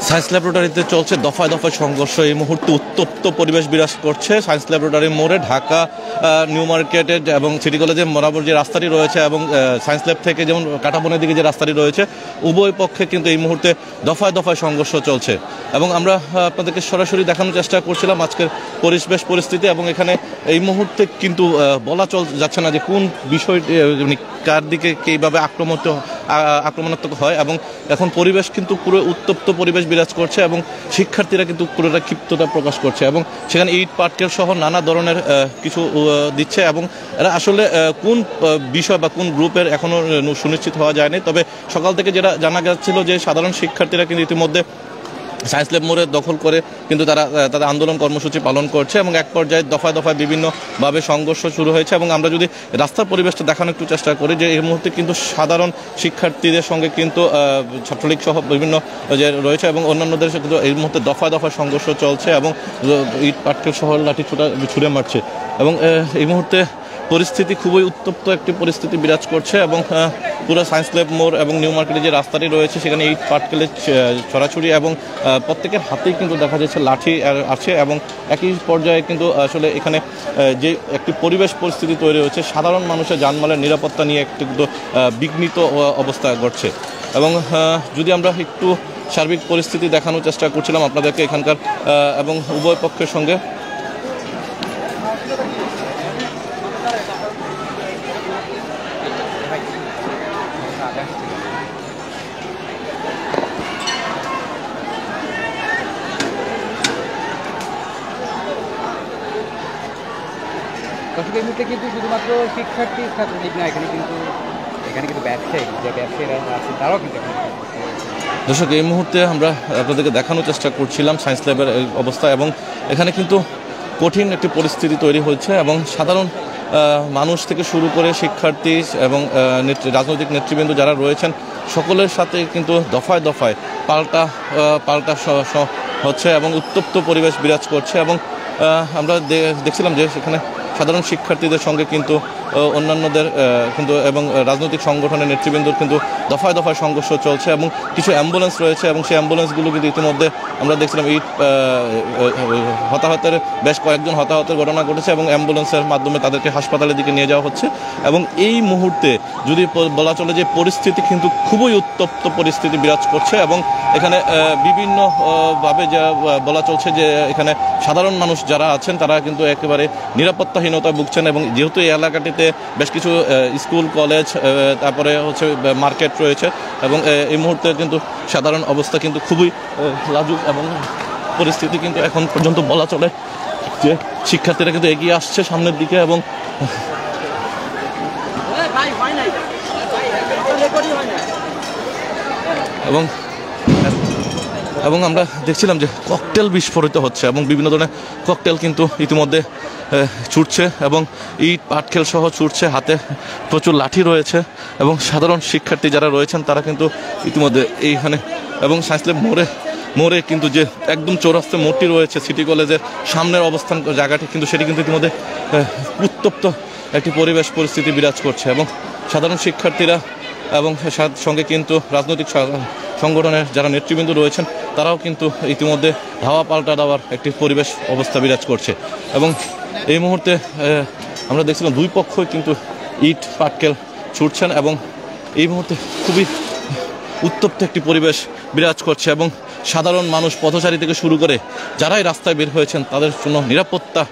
Science ল্যাবরেটরিতে চলছে দফায় দফায় সংঘর্ষ। এই মুহূর্তে উত্তপ্ত পরিবেশ বিরাজ করছে সায়েন্স ল্যাবরেটরি মোড়ে, ঢাকা নিউ মার্কেটের এবং সিটি কলেজের বরাবর যে রাস্তাটি রয়েছে এবং সায়েন্স ল্যাব থেকে যেমন কাঁটাবনের দিকে যে রাস্তাটি রয়েছে, উভয় পক্ষে কিন্তু এই মুহূর্তে দফায় দফায় সংঘর্ষ চলছে। এবং আমরা আপনাদেরকে সরাসরি দেখানোর চেষ্টা করছিলাম আজকের পরিবেশ পরিস্থিতি। এবং এখানে এই মুহূর্তে কিন্তু বলা যাচ্ছে না যে কোন বিষয়টি কার দিকে কীভাবে আক্রমণাত্মক হয়। এবং এখন পরিবেশ কিন্তু পুরো উত্তপ্ত পরিবেশ বিরাজ করছে এবং শিক্ষার্থীরা কিন্তু পুরোটা ক্ষিপ্ততা প্রকাশ করছে এবং সেখানে ইট পাটকেল সহ নানা ধরনের কিছু দিচ্ছে। এবং এরা আসলে কোন বিষয় বা কোন গ্রুপের এখনও সুনিশ্চিত হওয়া যায়নি। তবে সকাল থেকে যেটা জানা যাচ্ছিল যে সাধারণ শিক্ষার্থীরা কিন্তু ইতিমধ্যে সায়েন্স ল্যাব মোড়ে দখল করে কিন্তু তারা তাদের আন্দোলন কর্মসূচি পালন করছে এবং এক পর্যায়ে দফায় দফায় বিভিন্নভাবে সংঘর্ষ শুরু হয়েছে। এবং আমরা যদি রাস্তার পরিবেশটা দেখানোর একটু চেষ্টা করি যে এই মুহূর্তে কিন্তু সাধারণ শিক্ষার্থীদের সঙ্গে কিন্তু ছাত্রলীগ সহ বিভিন্ন যে রয়েছে এবং অন্যান্যদের সাথে কিন্তু এই মুহূর্তে দফায় দফায় সংঘর্ষ চলছে এবং ইট পাটকেল সহ লাঠি ছুড়ে মারছে। এবং এই মুহূর্তে পরিস্থিতি খুবই উত্তপ্ত একটি পরিস্থিতি বিরাজ করছে এবং পুরো সায়েন্স ল্যাব মোড় এবং নিউ মার্কেটে যে রাস্তাটি রয়েছে সেখানে ইট পাটকেলের ছড়াছড়ি এবং প্রত্যেকের হাতেই কিন্তু দেখা যাচ্ছে লাঠি আছে। এবং একই পর্যায়ে কিন্তু আসলে এখানে যে একটি পরিবেশ পরিস্থিতি তৈরি হয়েছে, সাধারণ মানুষের জানমালের নিরাপত্তা নিয়ে একটি কিন্তু বিঘ্নিত অবস্থা ঘটছে। এবং যদি আমরা একটু সার্বিক পরিস্থিতি দেখানোর চেষ্টা করছিলাম আপনাদেরকে এখানকার এবং উভয় পক্ষের সঙ্গে দর্শক, এই মুহূর্তে কিন্তু শুধুমাত্র শিক্ষার্থী ছাত্রলীগ না, এখানে কিন্তু ব্যবসায়ী যে ব্যবসায়ীরা আছে তারাও কিন্তু দর্শক এই মুহূর্তে আমরা আপনাদেরকে দেখানোর চেষ্টা করছিলাম সায়েন্স ল্যাবের অবস্থা। এবং এখানে কিন্তু কঠিন একটি পরিস্থিতি তৈরি হয়েছে এবং সাধারণ মানুষ থেকে শুরু করে শিক্ষার্থী এবং রাজনৈতিক নেতৃবৃন্দ যারা রয়েছেন সকলের সাথে কিন্তু দফায় দফায় পাল্টা হচ্ছে এবং উত্তপ্ত পরিবেশ বিরাজ করছে। এবং আমরা দেখছিলাম যে সেখানে সাধারণ শিক্ষার্থীদের সঙ্গে কিন্তু অন্যান্যদের কিন্তু এবং রাজনৈতিক সংগঠনের নেতৃবৃন্দর কিন্তু দফায় দফায় সংঘর্ষ চলছে এবং কিছু অ্যাম্বুলেন্স রয়েছে এবং সেই অ্যাম্বুলেন্সগুলো কিন্তু ইতিমধ্যে আমরা দেখছিলাম বেশ কয়েকজন হতাহতের ঘটনা ঘটেছে এবং অ্যাম্বুলেন্সের মাধ্যমে তাদেরকে হাসপাতালের দিকে নিয়ে যাওয়া হচ্ছে। এবং এই মুহূর্তে যদি বলা চলে যে পরিস্থিতি কিন্তু খুবই উত্তপ্ত পরিস্থিতি বিরাজ করছে এবং এখানে বিভিন্নভাবে যা বলা চলছে যে এখানে সাধারণ মানুষ যারা আছেন তারা কিন্তু একেবারে নিরাপত্তাহীনতা ভুগছেন। এবং যেহেতু এই এলাকাটিতে বেশ কিছু স্কুল কলেজ তারপরে হচ্ছে মার্কেট রয়েছে এবং এই মুহূর্তে কিন্তু সাধারণ অবস্থা কিন্তু খুবই লাজুক এবং পরিস্থিতি কিন্তু এখন পর্যন্ত বলা চলে যে শিক্ষার্থীরা কিন্তু এগিয়ে আসছে সামনের দিকে এবং আমরা দেখছিলাম যে ককটেল বিস্ফোরিত হচ্ছে এবং বিভিন্ন ধরনের ককটেল কিন্তু ইতিমধ্যে ছুটছে এবং ইট পাটকেল সহ ছুটছে, হাতে প্রচুর লাঠি রয়েছে এবং সাধারণ শিক্ষার্থী যারা রয়েছেন তারা কিন্তু ইতিমধ্যে এইখানে এবং সায়েন্স ল্যাব মোড়ে কিন্তু যে একদম চৌরাস্তা মোড়টি রয়েছে সিটি কলেজের সামনের অবস্থান জায়গাটি কিন্তু সেটি কিন্তু ইতিমধ্যে উত্তপ্ত একটি পরিবেশ পরিস্থিতি বিরাজ করছে। এবং সাধারণ শিক্ষার্থীরা এবং সঙ্গে কিন্তু রাজনৈতিক সংগঠনের যারা নেতৃবৃন্দ রয়েছেন তারাও কিন্তু ইতিমধ্যে ধাওয়া পাল্টা দেওয়ার একটি পরিবেশ অবস্থা বিরাজ করছে। এবং এই মুহূর্তে আমরা দেখছিলাম দুই পক্ষই কিন্তু ইট পাটকেল ছুটছেন এবং এই মুহূর্তে খুবই উত্তপ্ত একটি পরিবেশ বিরাজ করছে এবং সাধারণ মানুষ পথচারী থেকে শুরু করে যারাই রাস্তায় বের হয়েছেন তাদের জন্য নিরাপত্তা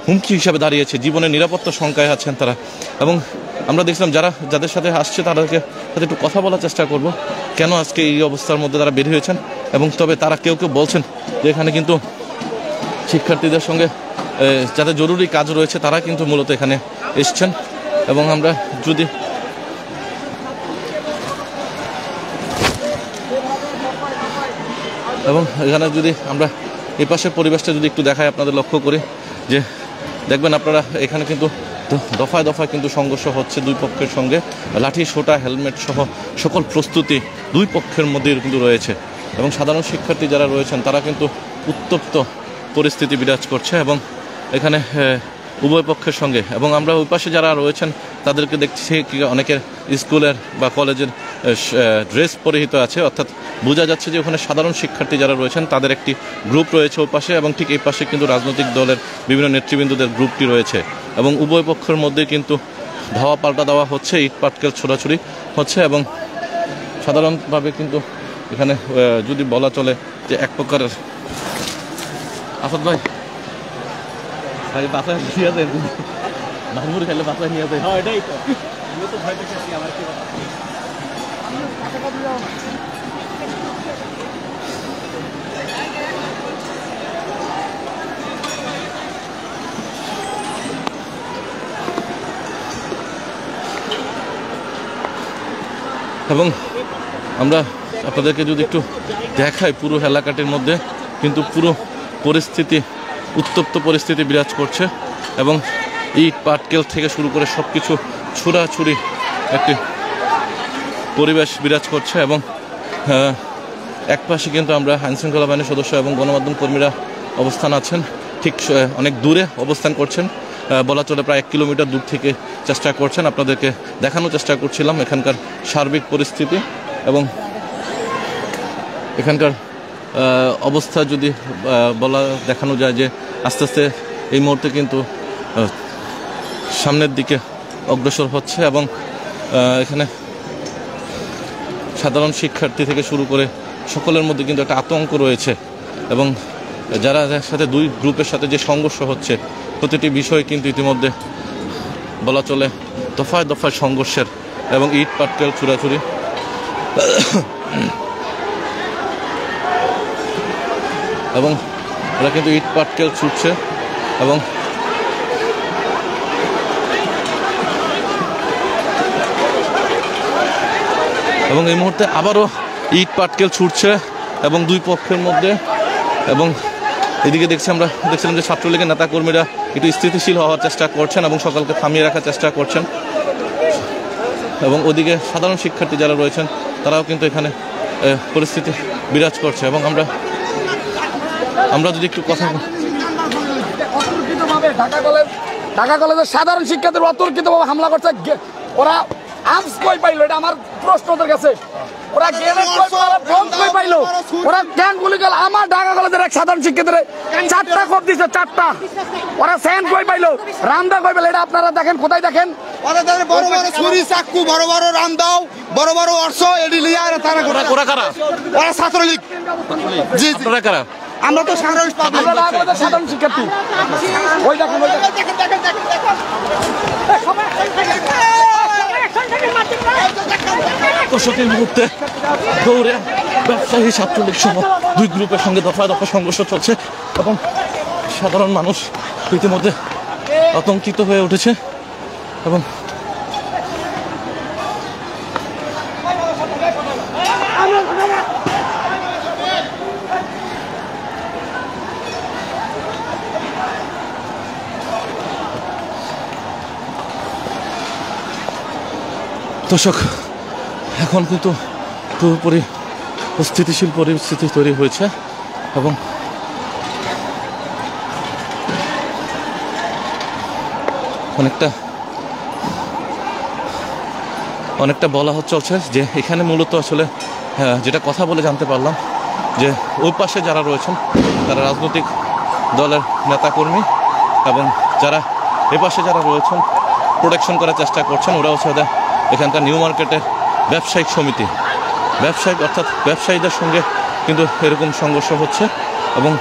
হুমকি হিসাবে দাঁড়িয়েছে, জীবনের নিরাপত্তা শঙ্কায় আছেন তারা। এবং আমরা দেখছিলাম যাদের সাথে আসছে তাদেরকে একটু কথা বলার চেষ্টা করব কেন আজকে এই অবস্থার মধ্যে তারা বের হয়েছেন। এবং তবে তারা কেউ বলছেন যে এখানে কিন্তু শিক্ষার্থীদের সঙ্গে যাদের জরুরি কাজ রয়েছে তারা কিন্তু মূলত এখানে এসছেন। এবং আমরা যদি এখানে যদি আমরা এই পাশের পরিবেশটা যদি একটু দেখাই আপনাদের লক্ষ্য করি যে দেখবেন আপনারা এখানে কিন্তু দফায় দফায় কিন্তু সংঘর্ষ হচ্ছে দুই পক্ষের সঙ্গে, লাঠি সোটা হেলমেট সহ সকল প্রস্তুতি দুই পক্ষের মধ্যে কিন্তু রয়েছে। এবং সাধারণ শিক্ষার্থী যারা রয়েছেন তারা কিন্তু উত্তপ্ত পরিস্থিতি বিরাজ করছে এবং এখানে উভয় পক্ষের সঙ্গে। এবং আমরা ওই পাশে যারা রয়েছেন তাদেরকে দেখছি অনেকের স্কুলের বা কলেজের ড্রেস পরিহিত আছে, অর্থাৎ বোঝা যাচ্ছে যে ওখানে সাধারণ শিক্ষার্থী যারা রয়েছেন তাদের একটি গ্রুপ রয়েছে ওই পাশে, এবং ঠিক এই পাশে কিন্তু রাজনৈতিক দলের বিভিন্ন নেতৃবৃন্দদের গ্রুপটি রয়েছে। এবং উভয় পক্ষের মধ্যে কিন্তু ধাওয়া পাল্টা দেওয়া হচ্ছে, ইট পাটকেল ছোড়াছুড়ি হচ্ছে। এবং সাধারণভাবে কিন্তু এখানে যদি বলা চলে যে এক প্রকারের আসাদ ভাই বাসায় নিয়ে যায়, ধানমুড়ি খেলে বাসায় নিয়ে যায়। হ্যাঁ এটাই তো, আমি তো ভয় পেয়েছি আমার কি এবং আমরা আপনাদেরকে যদি একটু দেখাই পুরো এলাকাটির মধ্যে কিন্তু পুরো পরিস্থিতি উত্তপ্ত পরিস্থিতি বিরাজ করছে। এবং ইট পাটকেল থেকে শুরু করে সব কিছু ছুড়াছুড়ি একটি পরিবেশ বিরাজ করছে। এবং এক পাশে কিন্তু আমরা আইনশৃঙ্খলা বাহিনীর সদস্য এবং গণমাধ্যম কর্মীরা অবস্থান আছেন, ঠিক অনেক দূরে অবস্থান করছেন, বলা চলে প্রায় 1 কিলোমিটার দূর থেকে চেষ্টা করছেন। আপনাদেরকে দেখানোর চেষ্টা করছিলাম এখানকার সার্বিক পরিস্থিতি এবং এখানকার অবস্থা যদি দেখানো যায় যে আস্তে আস্তে এই মুহূর্তে কিন্তু সামনের দিকে অগ্রসর হচ্ছে। এবং এখানে সাধারণ শিক্ষার্থী থেকে শুরু করে সকলের মধ্যে কিন্তু একটা আতঙ্ক রয়েছে। এবং যারা সাথে দুই গ্রুপের সাথে যে সংঘর্ষ হচ্ছে প্রতিটি বিষয় কিন্তু ইতিমধ্যে বলা চলে দফায় দফায় সংঘর্ষের, এবং ইট পাটকেল ছুড়াছুড়ি। এবং ওরা কিন্তু ইট পাটকেল ছুটছে এবং এই মুহূর্তে আবারও ইট পাটকেল ছুটছে এবং দুই পক্ষের মধ্যে। এবং এদিকে দেখছিলাম যে ছাত্রলীগের নেতাকর্মীরা একটু স্থিতিশীল হওয়ার চেষ্টা করছেন এবং সকলকে থামিয়ে রাখার চেষ্টা করছেন। এবং ওদিকে সাধারণ শিক্ষার্থী যারা রয়েছেন তারাও কিন্তু এখানে পরিস্থিতি বিরাজ করছে। এবং আমরা যদি একটু কথা ঢাকা কলেজের সাধারণ শিক্ষার্থীদের অতর্কিতভাবে হামলা করছে। ওরা আর্মস কই পাইলো, এটা আমার প্রশ্ন ওদের কাছে। ওরা গ্রেনেড কই পাইলো, বম কই পাইলো, ওরা ক্যান গুলি গেল। আমার ঢাকা কলেজের এক সাধারণ শিক্ষার্থীদের 4টা কোপ দিছে, 4টা। ওরা স্যান কই পাইলো, রামদা কই পাইলো, এটা আপনারা দেখেন, কোথায় দেখেন। ওরা বড় বড় ছুরি চাকু, বড় বড় রামদাও, বড় বড় অর্শ এডি লিয়া তারা ওরা কারা? ওরা ছাত্রলীগ। জি আপনারা কারা? আমরা তো সাধারণ সাধারণ শিক্ষার্থী। ওই দেখেন, ওই দেখেন। দর্শকের মুহূর্তে দৌড়ে ব্যবসায়ী ছাত্রলীগ সহ দুই গ্রুপের সঙ্গে দফায় দফায় সংঘর্ষ চলছে এবং সাধারণ মানুষ ইতিমধ্যে আতঙ্কিত হয়ে উঠেছে। এবং দর্শক এখন কিন্তু পুরোপুরি স্থিতিশীল পরিস্থিতি তৈরি হয়েছে এবং অনেকটা বলা চলছে যে এখানে মূলত আসলে যেটা কথা বলে জানতে পারলাম যে ওই পাশে যারা রয়েছেন তারা রাজনৈতিক দলের নেতাকর্মী এবং যারা এ পাশে যারা রয়েছেন প্রোটেকশন করার চেষ্টা করছেন ওরা হচ্ছে এখানকার নিউ মার্কেটের ব্যবসায়িক সমিতি, অর্থাৎ ব্যবসায়ীদের সঙ্গে কিন্তু এরকম সংঘর্ষ হচ্ছে। এবং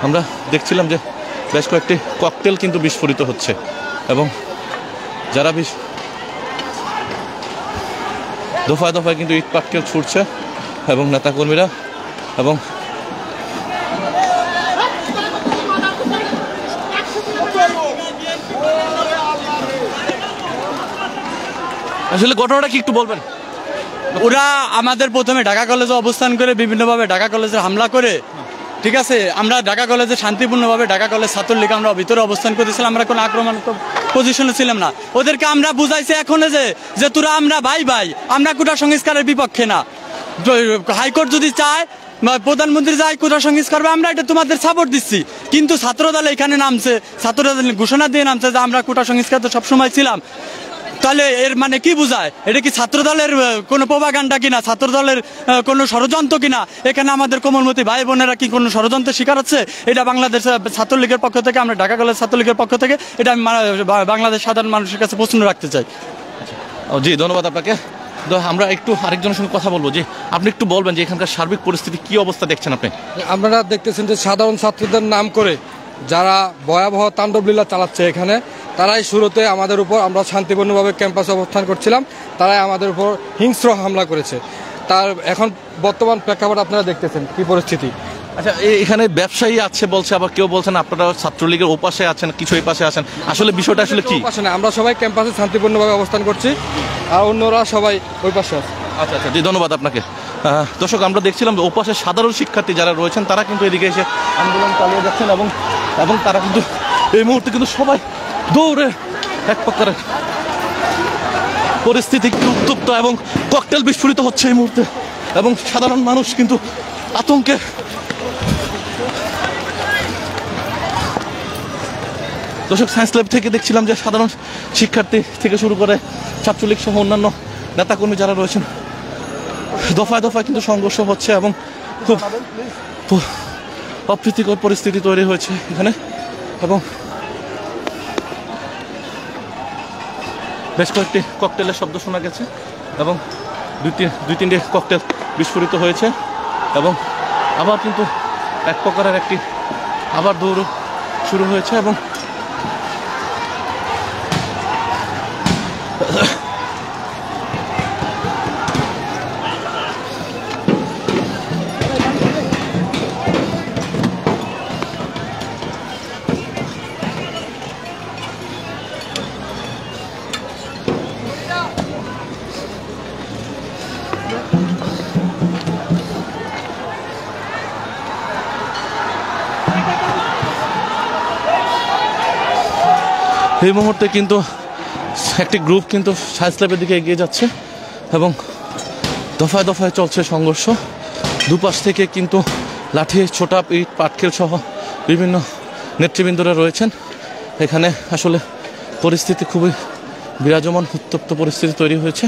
আমরা দেখছিলাম যে বেশ কয়েকটি ককটেল কিন্তু বিস্ফোরিত হচ্ছে এবং যারা দফায় দফায় কিন্তু ইট পাটকেল ছুটছে এবং নেতাকর্মীরা। এবং আসলে ঘটনাটা কি একটু বলবেন? ওরা আমাদের প্রথমে ঢাকা কলেজে অবস্থান করে বিভিন্নভাবে ঢাকা কলেজে হামলা করে, ঠিক আছে, আমরা ঢাকা কলেজে শান্তিপূর্ণভাবে ঢাকা কলেজ ছাত্রলীগ আমরা ভিতরে অবস্থান করতেছিলাম, আমরা কোনো আক্রমণাত্মক পজিশনে ছিলাম না। ওদেরকে আমরা বুঝাইছি এখন যে তোরা আমরা ভাই আমরা কোটা সংস্কারের বিপক্ষে না। হাইকোর্ট যদি চায় প্রধানমন্ত্রী যাই কোটা সংস্কার করবে আমরা এটা তোমাদের সাপোর্ট দিচ্ছি, কিন্তু ছাত্রদল এখানে নামছে, ছাত্রদল ঘোষণা দিয়ে নামছে যে আমরা কোটা সংস্কার তো সবসময় ছিলাম। তাহলে এর মানে কি বোঝায়? এটা কি ছাত্রদলের কোনো প্রোপাগান্ডা কিনা, ছাত্রদলের কোনো ষড়যন্ত্র কিনা? এখানে আমাদের কোমলমতি ভাই বোনেরা কি কোনো ষড়যন্ত্রের শিকার হচ্ছে? এটা বাংলাদেশ ছাত্রলীগের পক্ষ থেকে, আমরা ঢাকা কলেজ ছাত্রলীগের পক্ষ থেকে এটা আমি বাংলাদেশ সাধারণ মানুষের কাছে প্রশ্ন রাখতে চাই। জি ধন্যবাদ আপনাকে। তো আমরা একটু আরেকজনের সঙ্গে কথা বলবো, যে আপনি একটু বলবেন যে এখানকার সার্বিক পরিস্থিতি কি অবস্থা দেখছেন আপনি? আপনারা দেখতেছেন যে সাধারণ ছাত্রদের নাম করে যারা ভয়াবহ তাণ্ডবলীলা চালাচ্ছে এখানে, তারাই শুরুতে আমাদের উপর, আমরা শান্তিপূর্ণভাবে ক্যাম্পাসে অবস্থান করছিলাম, তারাই আমাদের উপর হিংস্র হামলা করেছে। তার এখন বর্তমান প্রেক্ষাপট আপনারা দেখতেছেন কি পরিস্থিতি। আচ্ছা, এখানে ব্যবসায়ী আছে বলছে, আবার কেউ বলছেন আপনারা ছাত্রলীগের ওপাশে আছেন, কিছু এই পাশে আছেন, আসলে বিষয়টা আসলে কি? আমরা সবাই ক্যাম্পাসে শান্তিপূর্ণভাবে অবস্থান করছি, আর অন্যরা সবাই ওই পাশে আছে। আচ্ছা আচ্ছা, জি ধন্যবাদ আপনাকে। দর্শক, আমরা দেখছিলাম যে ওপাশে সাধারণ শিক্ষার্থী যারা রয়েছেন তারা কিন্তু এদিকে এসে আন্দোলন চালিয়ে যাচ্ছেন, এবং তারা কিন্তু এই মুহূর্তে কিন্তু সবাই দৌড়ে এক প্রকারের পরিস্থিতি উত্তপ্ত, এবং ককটেল বিস্ফোরিত হচ্ছে এই মুহূর্তে, এবং সাধারণ মানুষ কিন্তু আতঙ্কে। দর্শক, সায়েন্স ল্যাব থেকে দেখছিলাম যে সাধারণ শিক্ষার্থী থেকে শুরু করে ছাত্রলীগ সহ অন্যান্য নেতাকর্মী যারা রয়েছেন, দফায় দফায় কিন্তু সংঘর্ষ হচ্ছে, এবং খুব অপ্রীতিকর পরিস্থিতি তৈরি হয়েছে এখানে, এবং বেশ কয়েকটি ককটেলের শব্দ শোনা গেছে, এবং দুই তিনটি ককটেল বিস্ফোরিত হয়েছে, এবং আবার কিন্তু এক প্রকারের একটি আবার দৌড় শুরু হয়েছে, এবং এই মুহূর্তে কিন্তু একটি গ্রুপ কিন্তু সায়েন্স ল্যাবের দিকে এগিয়ে যাচ্ছে, এবং দফায় দফায় চলছে সংঘর্ষ। দুপাশ থেকে কিন্তু লাঠি, ছোটা, ইট, পাটকেল সহ বিভিন্ন নেতৃবৃন্দরা রয়েছেন এখানে। আসলে পরিস্থিতি খুবই বিরাজমান, উত্তপ্ত পরিস্থিতি তৈরি হয়েছে।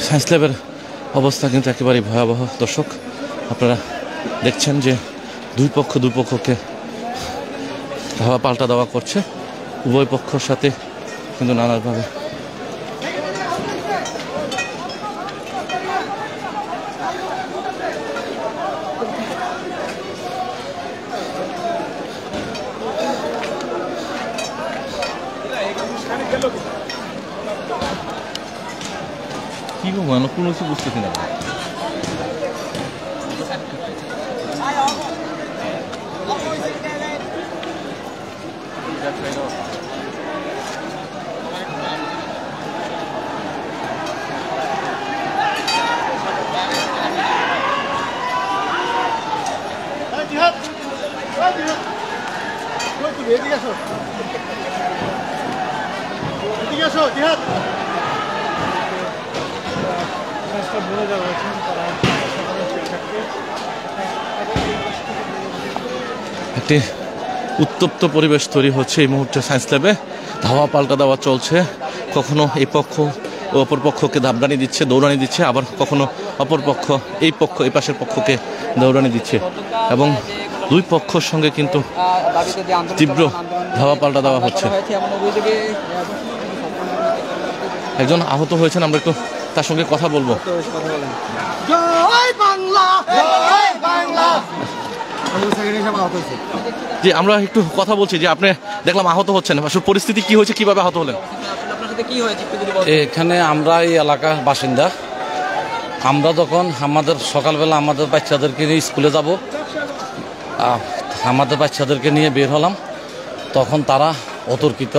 সায়েন্স ল্যাবের অবস্থা কিন্তু একেবারেই ভয়াবহ। দর্শক, আপনারা দেখছেন যে দুই পক্ষকে ধাওয়া পাল্টা দেওয়া করছে, উভয় পক্ষের সাথে কিন্তু নানাভাবে কি মানে কোনো কিছু বুঝতেছি না। একটি উত্তপ্ত পরিবেশ তৈরি হচ্ছে এই মুহূর্তে সায়েন্স ল্যাবে। ধাওয়া পাল্টা দেওয়া চলছে, কখনো এই পক্ষ অপর পক্ষকে দাবদানি দিচ্ছে, দৌড়ানি দিচ্ছে, আবার কখনো অপর পক্ষ এই পাশের পক্ষকে দৌড়ানি দিচ্ছে, এবং দুই পক্ষের সঙ্গে কিন্তু তীব্র ধাওয়া পাল্টা দেওয়া হচ্ছে। একজন আহত হয়েছেন, আমরা একটু তার সঙ্গে কথা বলবো। জি, আমরা একটু কথা বলছি যে আপনি দেখলাম আহত হচ্ছেন, আসলে পরিস্থিতি কি হয়েছে, কিভাবে আহত হলেন? এখানে আমরা এই এলাকার বাসিন্দা, আমরা যখন আমাদের সকালবেলা আমাদের বাচ্চাদেরকে নিয়ে স্কুলে যাব, আমাদের বাচ্চাদেরকে নিয়ে বের হলাম, তখন তারা অতর্কিত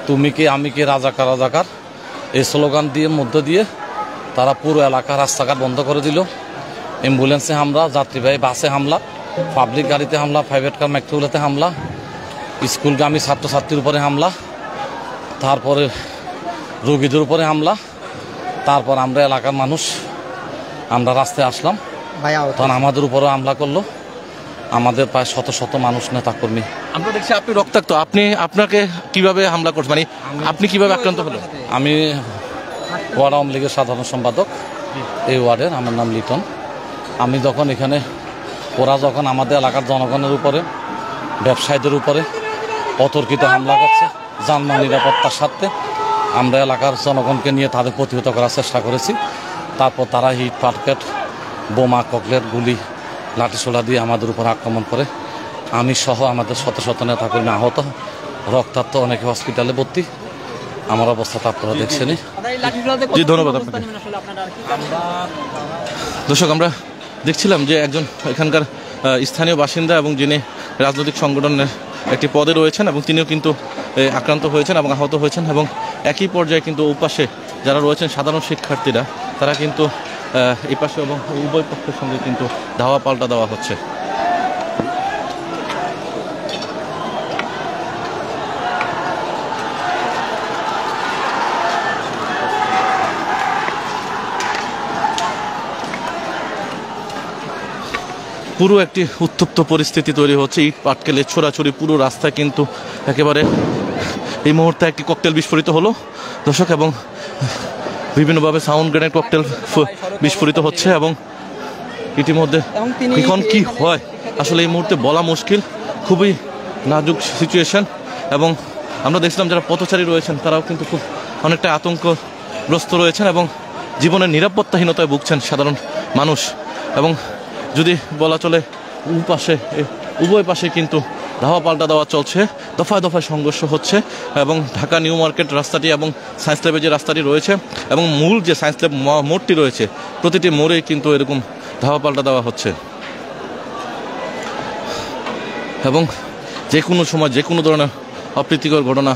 তুমি কে আমি কে রাজাকার রাজাকার এই স্লোগান দিয়ে মধ্য দিয়ে তারা পুরো এলাকা রাস্তাঘাট বন্ধ করে দিল। অ্যাম্বুলেন্সে হামলা, যাত্রীবাহী বাসে হামলা, পাবলিক গাড়িতে হামলা, প্রাইভেট কার মেট্রোগুলোতে হামলা, স্কুলগামী ছাত্রছাত্রীর উপরে হামলা, তারপরে রোগীদের উপরে হামলা। তারপর আমরা এলাকার মানুষ আমরা রাস্তায় আসলাম, তখন আমাদের উপরে হামলা করলো। আমাদের প্রায় শত শত মানুষ নেতাকর্মী। আমরা দেখছি আপনি রক্তাক্ত, আপনাকে কিভাবে হামলা করছে, মানে আপনি কিভাবে আক্রান্ত হলেন? আমি ওয়ার্ড আওয়ামী লীগের সাধারণ সম্পাদক এই ওয়ার্ডের, আমার নাম লিটন। আমি যখন এখানে ওরা যখন আমাদের এলাকার জনগণের উপরে, ব্যবসায়ীদের উপরে অতর্কিত হামলা করছে যানবাহন নিরাপত্তার স্বার্থে, আমরা এলাকার জনগণকে নিয়ে তাদের প্রতিহত করার চেষ্টা করেছি। তারপর তারা হিট পাটকেট, বোমা, ককলেট, গুলি, লাঠিসোলা দিয়ে আমাদের উপর আক্রমণ করে। আমি সহ আমাদের শত শত নেতাকর্মী আহত, রক্তাক্ত, অনেকে হসপিটালে ভর্তি। আমার অবস্থাটা আপনারা দেখছেনই। জি, ধন্যবাদ আপনাকে। দর্শক, আমরা দেখছিলাম যে একজন এখানকার স্থানীয় বাসিন্দা এবং যিনি রাজনৈতিক সংগঠনের একটি পদে রয়েছেন এবং তিনিও কিন্তু আক্রান্ত হয়েছেন এবং আহত হয়েছেন। এবং একই পর্যায়ে কিন্তু ওপাশে যারা রয়েছেন সাধারণ শিক্ষার্থীরা, তারা কিন্তু এই পাশে এবং উভয় পক্ষের সঙ্গে কিন্তু ধাওয়া পাল্টা দেওয়া হচ্ছে। পুরো একটি উত্তপ্ত পরিস্থিতি তৈরি হচ্ছে, ইট পাটকেলে ছোড়াছড়ি পুরো রাস্তায় কিন্তু একেবারে এই মুহূর্তে একটি ককটেল বিস্ফোরিত হলো দর্শক, এবং বিভিন্নভাবে সাউন্ড গ্রেনেড ককটেল বিস্ফোরিত হচ্ছে। এবং ইতিমধ্যে এখন কি হয় আসলে এই মুহূর্তে বলা মুশকিল, খুবই নাজুক সিচুয়েশন। এবং আমরা দেখছিলাম যারা পথচারী রয়েছেন তারাও কিন্তু খুব অনেকটা আতঙ্কগ্রস্ত রয়েছেন এবং জীবনের নিরাপত্তাহীনতায় ভুগছেন সাধারণ মানুষ। এবং যদি বলা চলে উভয় পাশে কিন্তু ধাওয়া পাল্টা দেওয়া চলছে, দফায় দফায় সংঘর্ষ হচ্ছে। এবং ঢাকা নিউ মার্কেট রাস্তাটি এবং সায়েন্স ল্যাবের যে রাস্তাটি রয়েছে এবং মূল যে সায়েন্স ল্যাব মোড়টি রয়েছে, প্রতিটি মোড়েই কিন্তু এরকম ধাওয়া পাল্টা দেওয়া হচ্ছে। এবং যে কোনো সময় যে কোনো ধরনের অপ্রীতিকর ঘটনা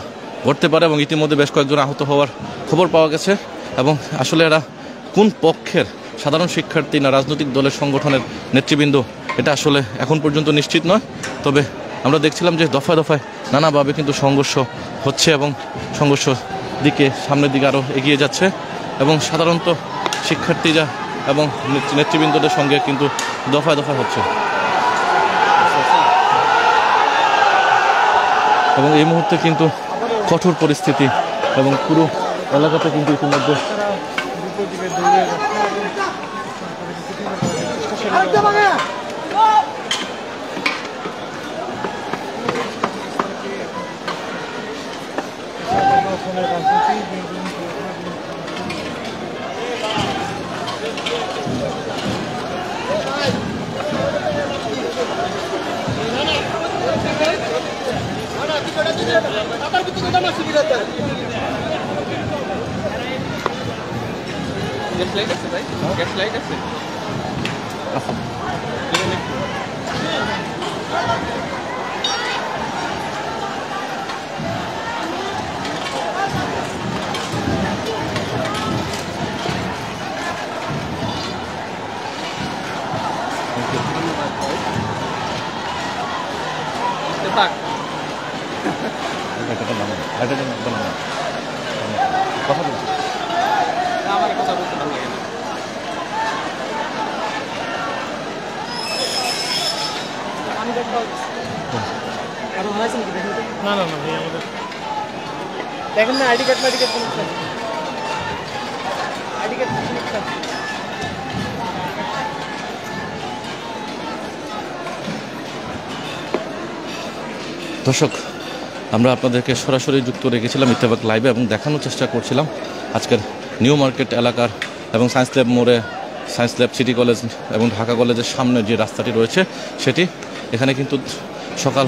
ঘটতে পারে এবং ইতিমধ্যে বেশ কয়েকজন আহত হওয়ার খবর পাওয়া গেছে। এবং আসলে এরা কোন পক্ষের সাধারণ শিক্ষার্থী না রাজনৈতিক দলের সংগঠনের নেতৃবৃন্দ, এটা আসলে এখন পর্যন্ত নিশ্চিত নয়। তবে আমরা দেখছিলাম যে দফায় দফায় নানাভাবে কিন্তু সংঘর্ষ হচ্ছে এবং সংঘর্ষ সামনের দিকে আরও এগিয়ে যাচ্ছে। এবং সাধারণত শিক্ষার্থীরা এবং নেতৃবৃন্দদের সঙ্গে কিন্তু দফায় দফায় হচ্ছে। এবং এই মুহূর্তে কিন্তু কঠোর পরিস্থিতি এবং পুরো এলাকাতে কিন্তু ইতিমধ্যে দেখেন না আইডি কার্ড দর্শক, আমরা আপনাদেরকে সরাসরি যুক্ত রেখেছিলাম ইত্তেফাক লাইভে এবং দেখানোর চেষ্টা করছিলাম আজকের নিউ মার্কেট এলাকার এবং সায়েন্স ল্যাব মোড়ে, সায়েন্স ল্যাব, সিটি কলেজ এবং ঢাকা কলেজের সামনে যে রাস্তাটি রয়েছে সেটি। এখানে কিন্তু সকাল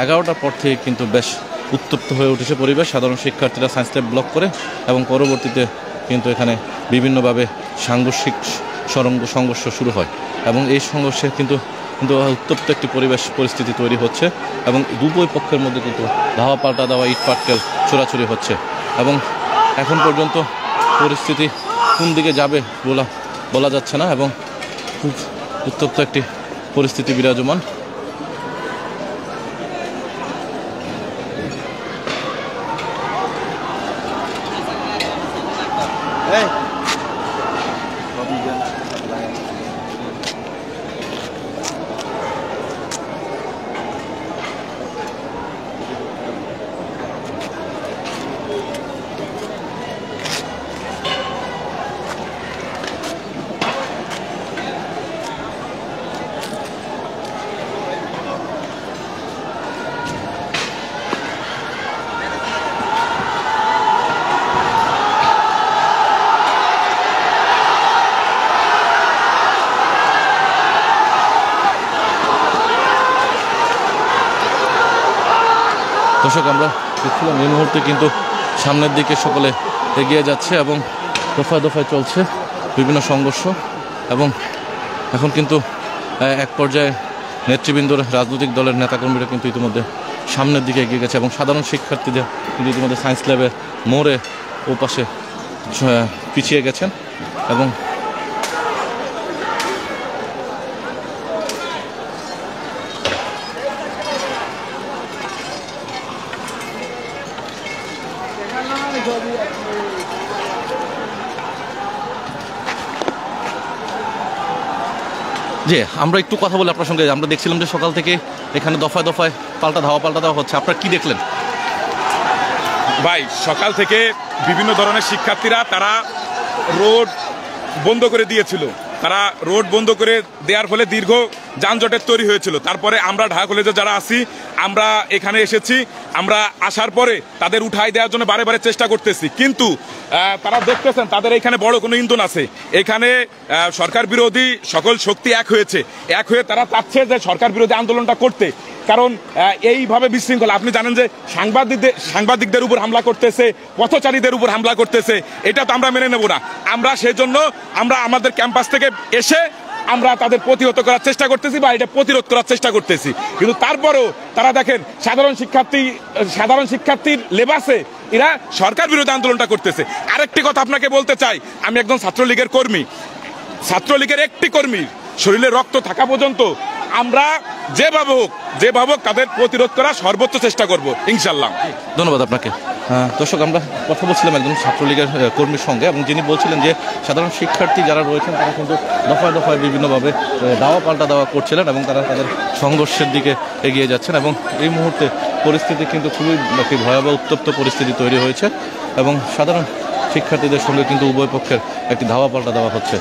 11টার পর থেকে কিন্তু বেশ উত্তপ্ত হয়ে উঠেছে পরিবেশ। সাধারণ শিক্ষার্থীরা সায়েন্স ল্যাব ব্লক করে এবং পরবর্তীতে কিন্তু এখানে বিভিন্নভাবে সাংঘর্ষিক সংঘর্ষ শুরু হয় এবং এই সংঘর্ষে কিন্তু কিন্তু উত্তপ্ত একটি পরিস্থিতি তৈরি হচ্ছে এবং দুই পক্ষের মধ্যে কিন্তু ধাওয়া পাল্টা দেওয়া ইট পাটকেল ছোড়াছুড়ি হচ্ছে এবং এখন পর্যন্ত পরিস্থিতি কোন দিকে যাবে বলা যাচ্ছে না এবং খুব উত্তপ্ত একটি পরিস্থিতি বিরাজমান। দর্শক আমরা দেখছিলাম এই মুহূর্তে কিন্তু সামনের দিকে সকলে এগিয়ে যাচ্ছে এবং দফায় দফায় চলছে বিভিন্ন সংঘর্ষ এবং এখন কিন্তু এক পর্যায়ে নেতৃবৃন্দর রাজনৈতিক দলের নেতাকর্মীরা কিন্তু ইতিমধ্যে সামনের দিকে এগিয়ে গেছে এবং সাধারণ শিক্ষার্থীদের কিন্তু ইতিমধ্যে সায়েন্স ল্যাবের মোড়ে ওপাশে পিছিয়ে গেছেন এবং জি আমরা একটু কথা বলি আপনার সঙ্গে। আমরা দেখছিলাম যে সকাল থেকে এখানে দফায় দফায় পাল্টা দেওয়া হচ্ছে, আপনারা কি দেখলেন? ভাই সকাল থেকে বিভিন্ন ধরনের শিক্ষার্থীরা তারা রোড বন্ধ করে দিয়েছিল, তারা রোড বন্ধ করে দেওয়ার ফলে দীর্ঘ যানজটের তৈরি হয়েছিল। তারপরে আমরা ঢাকা কলেজে যারা আছি আমরা এখানে এসেছি, আমরা আসার পরে তাদের উঠাই দেওয়ার জন্য বারে বারে চেষ্টা করতেছি, কিন্তু তারা দেখতেছেন তাদের এখানে বড় কোনো ইন্ধন আছে। এখানে সরকার বিরোধী সকল শক্তি এক হয়ে তারা চাচ্ছে যে সরকার বিরোধী আন্দোলনটা করতে, কারণ এইভাবে বিশৃঙ্খলা, আপনি জানেন যে সাংবাদিকদের উপর হামলা করতেছে, পথচারীদের উপর হামলা করতেছে, এটা তো আমরা মেনে নেব না। আমরা সেই জন্য আমরা আমাদের ক্যাম্পাস থেকে এসে আমরা তাদের প্রতিহত করার চেষ্টা করতেছি বা এটা প্রতিরোধ করার চেষ্টা করতেছি, কিন্তু তারপরেও তারা দেখেন সাধারণ শিক্ষার্থীর লেবাসে এরা সরকার বিরোধী আন্দোলনটা করতেছে। আরেকটি কথা আপনাকে বলতে চাই, আমি একজন ছাত্রলীগের কর্মী, ছাত্রলীগের একটি কর্মী শরীরে রক্ত থাকা পর্যন্ত আমরা যেভাবে হোক তাদের প্রতিরোধ করার সর্বোচ্চ চেষ্টা করব ইনশাল্লাহ। ধন্যবাদ আপনাকে। দর্শক আমরা কথা বলছিলাম একজন ছাত্রলীগের কর্মীর সঙ্গে এবং যিনি বলছিলেন যে সাধারণ শিক্ষার্থী যারা রয়েছেন তারা কিন্তু দফায় দফায় বিভিন্নভাবে দাওয়া পাল্টা দেওয়া করছিলেন এবং তারা তাদের সংঘর্ষের দিকে এগিয়ে যাচ্ছেন এবং এই মুহূর্তে পরিস্থিতি কিন্তু খুবই একটি ভয়াবহ উত্তপ্ত পরিস্থিতি তৈরি হয়েছে এবং সাধারণ শিক্ষার্থীদের সঙ্গে কিন্তু উভয় পক্ষের একটি ধাওয়া পাল্টা দেওয়া হচ্ছে।